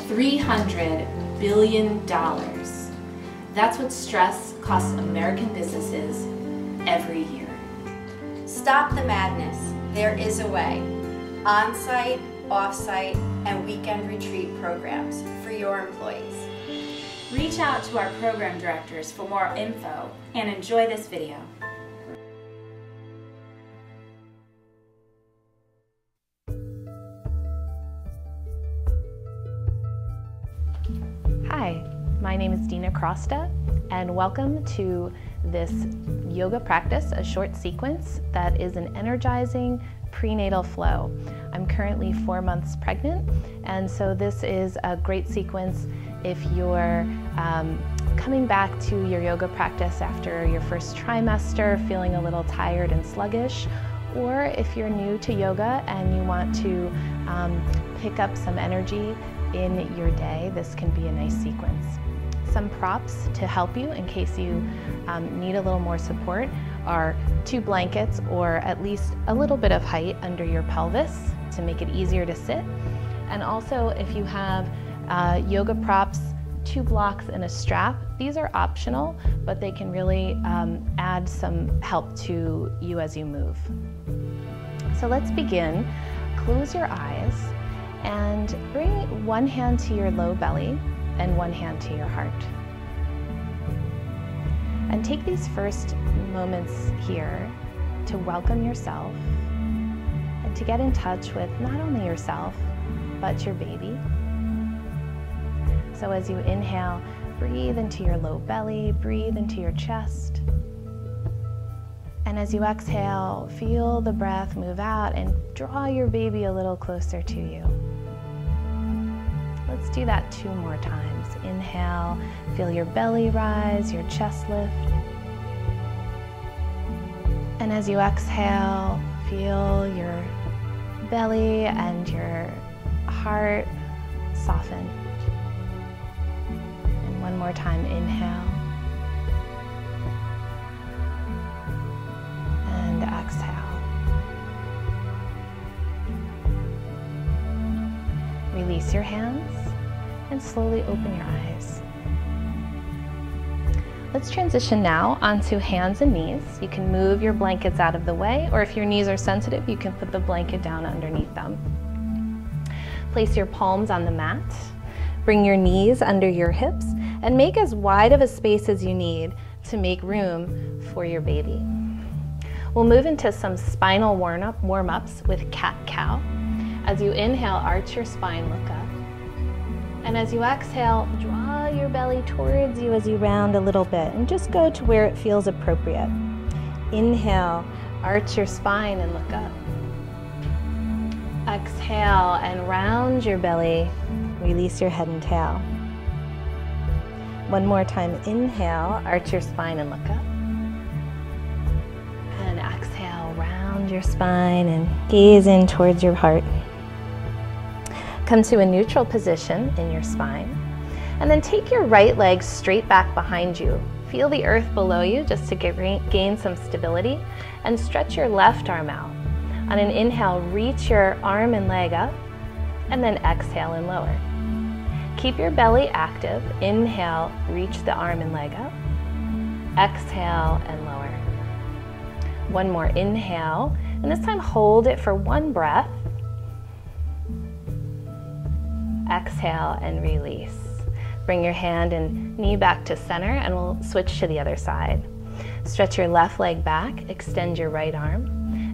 $300 billion. That's what stress costs American businesses every year. Stop the madness. There is a way. On-site, off-site, and weekend retreat programs for your employees. Reach out to our program directors for more info and enjoy this video. Hi, my name is Dina Crosta, and welcome to this yoga practice, a short sequence that is an energizing prenatal flow. I'm currently 4 months pregnant, and so this is a great sequence if you're coming back to your yoga practice after your first trimester, feeling a little tired and sluggish, or if you're new to yoga and you want to pick up some energy in your day, this can be a nice sequence. Some props to help you in case you need a little more support are 2 blankets or at least a little bit of height under your pelvis to make it easier to sit. And also if you have yoga props, 2 blocks and a strap, these are optional, but they can really add some help to you as you move. So let's begin. Close your eyes and bring one hand to your low belly and one hand to your heart. And take these first moments here to welcome yourself and to get in touch with not only yourself, but your baby. So as you inhale, breathe into your low belly, breathe into your chest. And as you exhale, feel the breath move out and draw your baby a little closer to you. Let's do that 2 more times. Inhale, feel your belly rise, your chest lift. And as you exhale, feel your belly and your heart soften. And one more time, inhale. And exhale. Release your hands and slowly open your eyes. Let's transition now onto hands and knees. You can move your blankets out of the way, or if your knees are sensitive, you can put the blanket down underneath them. Place your palms on the mat. Bring your knees under your hips and make as wide of a space as you need to make room for your baby. We'll move into some spinal warm-ups with cat-cow. As you inhale, arch your spine, look up. And as you exhale, draw your belly towards you as you round a little bit and just go to where it feels appropriate. Inhale, arch your spine and look up. Exhale and round your belly, release your head and tail. One more time, inhale, arch your spine and look up. And exhale, round your spine and gaze in towards your heart. Come to a neutral position in your spine, and then take your right leg straight back behind you. Feel the earth below you just to gain some stability, and stretch your left arm out. On an inhale, reach your arm and leg up, and then exhale and lower. Keep your belly active. Inhale, reach the arm and leg up. Exhale and lower. One more inhale, and this time hold it for 1 breath. Exhale and release. Bring your hand and knee back to center, and we'll switch to the other side. Stretch your left leg back, extend your right arm,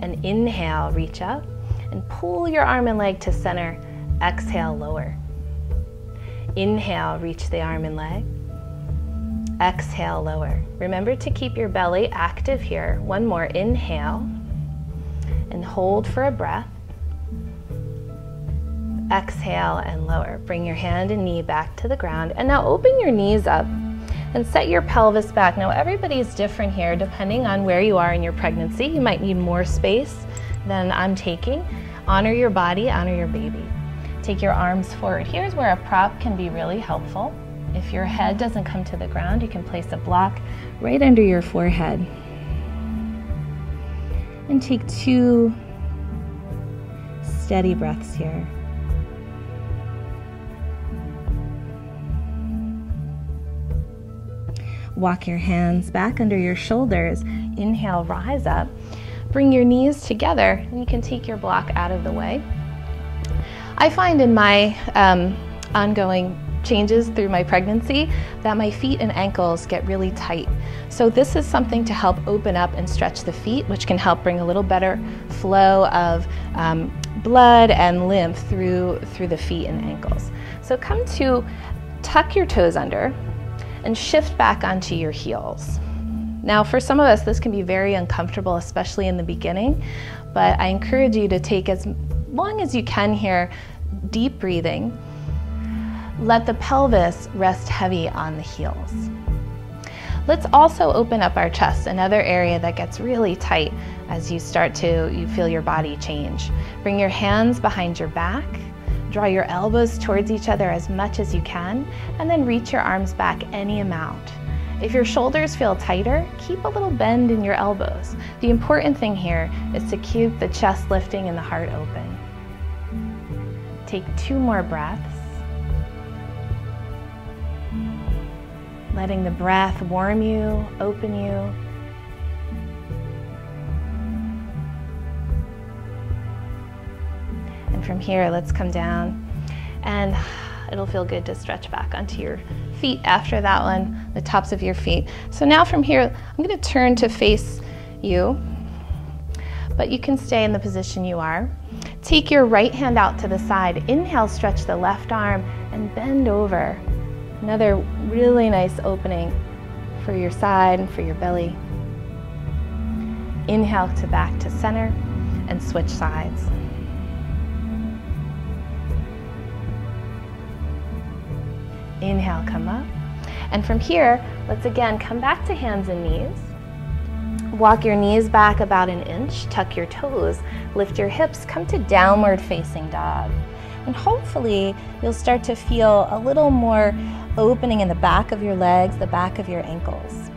and inhale, reach up, and pull your arm and leg to center. Exhale, lower. Inhale, reach the arm and leg. Exhale, lower. Remember to keep your belly active here. One more inhale, and hold for a breath. Exhale and lower. Bring your hand and knee back to the ground. And now open your knees up and set your pelvis back. Now everybody's different here depending on where you are in your pregnancy. You might need more space than I'm taking. Honor your body, honor your baby. Take your arms forward. Here's where a prop can be really helpful. If your head doesn't come to the ground, you can place a block right under your forehead. And take 2 steady breaths here. Walk your hands back under your shoulders. Inhale, rise up. Bring your knees together, and you can take your block out of the way. I find in my ongoing changes through my pregnancy that my feet and ankles get really tight. So this is something to help open up and stretch the feet, which can help bring a little better flow of blood and lymph through the feet and ankles. So come to tuck your toes under and shift back onto your heels. Now for some of us this can be very uncomfortable, especially in the beginning, but I encourage you to take as long as you can here, deep breathing. Let the pelvis rest heavy on the heels. Let's also open up our chest, another area that gets really tight as you feel your body change. Bring your hands behind your back, draw your elbows towards each other as much as you can, and then reach your arms back any amount. If your shoulders feel tighter, keep a little bend in your elbows. The important thing here is to keep the chest lifting and the heart open. Take 2 more breaths. Letting the breath warm you, open you. And from here, let's come down, and it'll feel good to stretch back onto your feet after that one, the tops of your feet. So now from here, I'm going to turn to face you, but you can stay in the position you are. Take your right hand out to the side. Inhale, stretch the left arm and bend over. Another really nice opening for your side and for your belly. Inhale to back to center and switch sides. Inhale, come up. And from here, let's again come back to hands and knees. Walk your knees back about 1 inch, tuck your toes, lift your hips, come to downward facing dog. And hopefully you'll start to feel a little more opening in the back of your legs, the back of your ankles.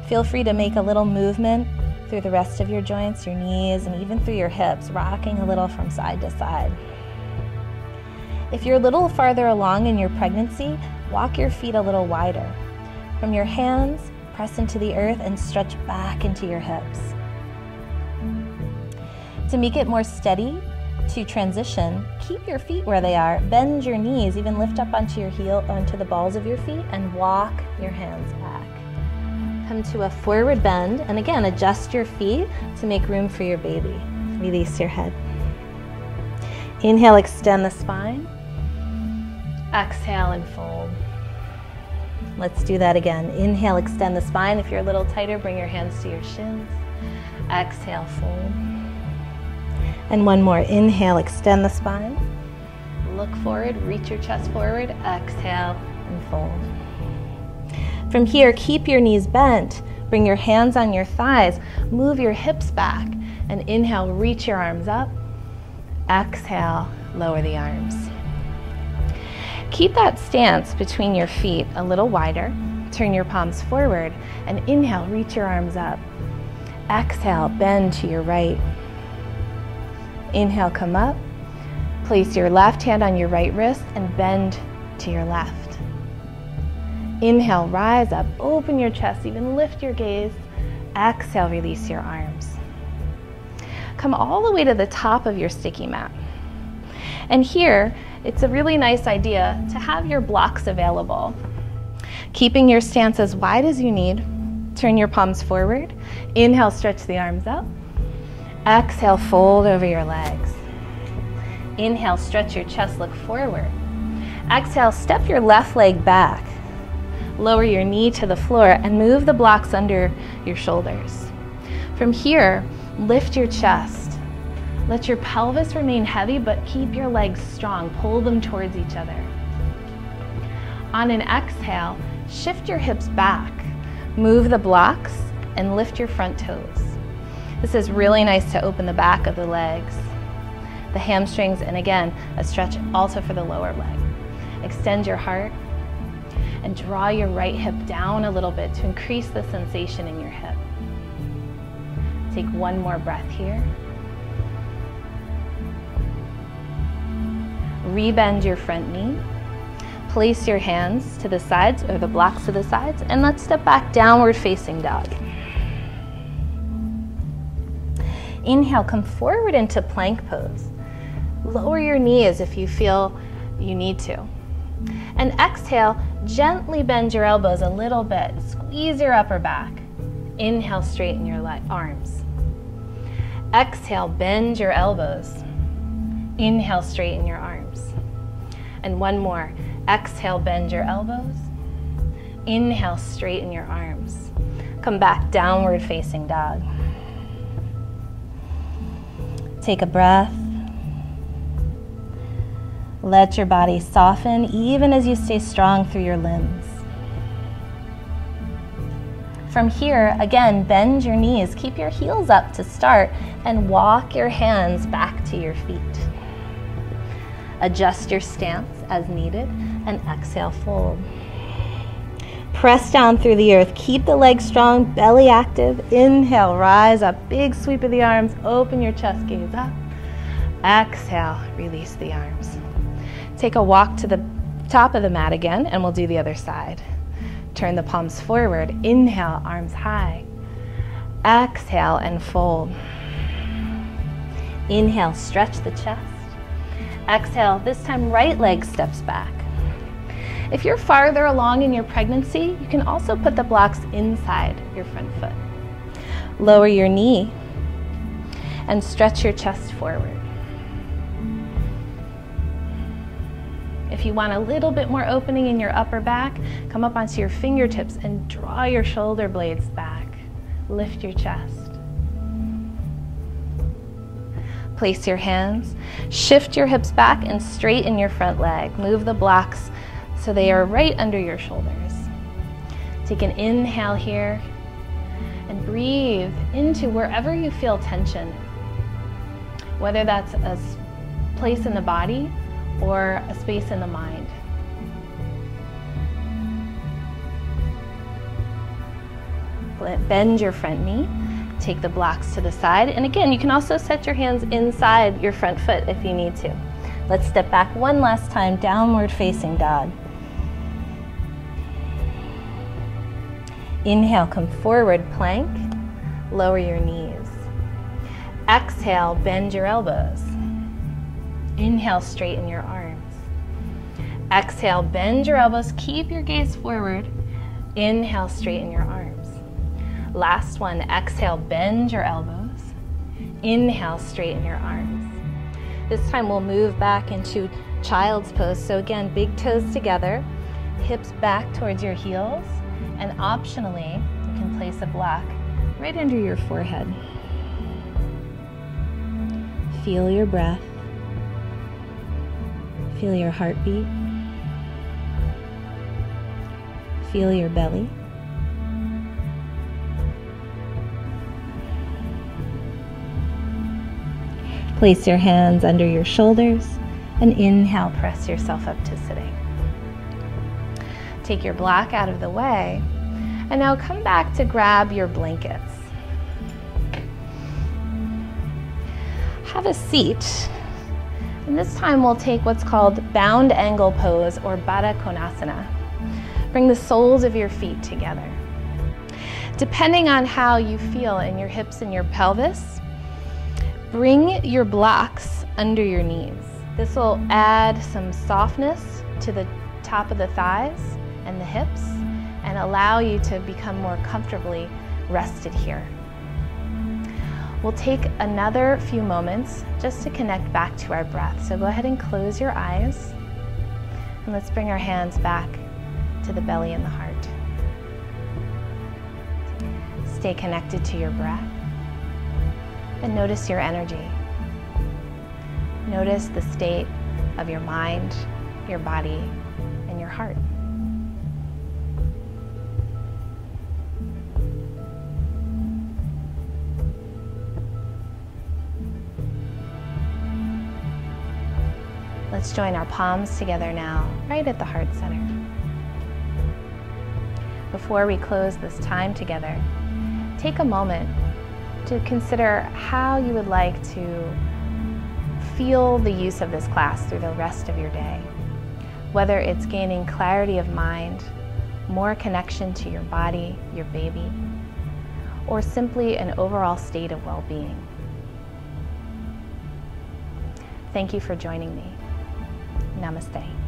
Feel free to make a little movement through the rest of your joints, your knees, and even through your hips, rocking a little from side to side. If you're a little farther along in your pregnancy, walk your feet a little wider. From your hands, press into the earth and stretch back into your hips. To make it more steady, to transition, keep your feet where they are, bend your knees, even lift up onto onto the balls of your feet, and walk your hands back. Come to a forward bend, and again, adjust your feet to make room for your baby. Release your head. Inhale, extend the spine. Exhale and fold. Let's do that again. Inhale, extend the spine. If you're a little tighter, bring your hands to your shins. Exhale, fold. And one more. Inhale, extend the spine. Look forward, reach your chest forward. Exhale and fold. From here, keep your knees bent. Bring your hands on your thighs. Move your hips back. And inhale, reach your arms up. Exhale, lower the arms. Keep that stance between your feet a little wider. Turn your palms forward. And inhale, reach your arms up. Exhale, bend to your right. Inhale, come up. Place your left hand on your right wrist and bend to your left. Inhale, rise up, open your chest, even lift your gaze. Exhale, release your arms. Come all the way to the top of your sticky mat. And here, it's a really nice idea to have your blocks available. Keeping your stance as wide as you need. Turn your palms forward. Inhale, stretch the arms up. Exhale, fold over your legs. Inhale, stretch your chest, look forward. Exhale, step your left leg back. Lower your knee to the floor and move the blocks under your shoulders. From here, lift your chest. Let your pelvis remain heavy, but keep your legs strong. Pull them towards each other. On an exhale, shift your hips back. Move the blocks and lift your front toes. This is really nice to open the back of the legs, the hamstrings, and again, a stretch also for the lower leg. Extend your heart and draw your right hip down a little bit to increase the sensation in your hip. Take one more breath here. Rebend your front knee. Place your hands to the sides or the blocks to the sides, and let's step back, downward facing dog. Inhale, come forward into plank pose. Lower your knees if you feel you need to. And exhale, gently bend your elbows a little bit. Squeeze your upper back. Inhale, straighten your arms. Exhale, bend your elbows. Inhale, straighten your arms. And one more. Exhale, bend your elbows. Inhale, straighten your arms. Come back, downward facing dog. Take a breath. Let your body soften even as you stay strong through your limbs. From here, again, bend your knees. Keep your heels up to start and walk your hands back to your feet. Adjust your stance as needed and exhale, fold. Press down through the earth. Keep the legs strong, belly active. Inhale, rise up. Big sweep of the arms. Open your chest, gaze up. Exhale, release the arms. Take a walk to the top of the mat again, and we'll do the other side. Turn the palms forward. Inhale, arms high. Exhale and fold. Inhale, stretch the chest. Exhale, this time right leg steps back. If you're farther along in your pregnancy, you can also put the blocks inside your front foot. Lower your knee and stretch your chest forward. If you want a little bit more opening in your upper back, come up onto your fingertips and draw your shoulder blades back. Lift your chest. Place your hands, shift your hips back and straighten your front leg. Move the blocks so they are right under your shoulders. Take an inhale here and breathe into wherever you feel tension, whether that's a place in the body or a space in the mind. Bend your front knee, take the blocks to the side, and again, you can also set your hands inside your front foot if you need to. Let's step back one last time, downward facing dog. Inhale, come forward, plank, lower your knees. Exhale, bend your elbows. Inhale, straighten your arms. Exhale, bend your elbows, keep your gaze forward. Inhale, straighten your arms. Last one, exhale, bend your elbows. Inhale, straighten your arms. This time we'll move back into child's pose. So again, big toes together, hips back towards your heels, and optionally, you can place a block right under your forehead. Feel your breath. Feel your heartbeat. Feel your belly. Place your hands under your shoulders and inhale, press yourself up to sitting. Take your block out of the way and now come back to grab your blankets. Have a seat, and this time we'll take what's called bound angle pose or Baddha Konasana. Bring the soles of your feet together. Depending on how you feel in your hips and your pelvis, bring your blocks under your knees. This will add some softness to the top of the thighs and the hips and allow you to become more comfortably rested here. We'll take another few moments just to connect back to our breath. So go ahead and close your eyes and let's bring our hands back to the belly and the heart. Stay connected to your breath and notice your energy. Notice the state of your mind, your body, and your heart. Let's join our palms together now, right at the heart center. Before we close this time together, take a moment to consider how you would like to feel the use of this class through the rest of your day. whether it's gaining clarity of mind, more connection to your body, your baby, or simply an overall state of well-being. Thank you for joining me. Namaste.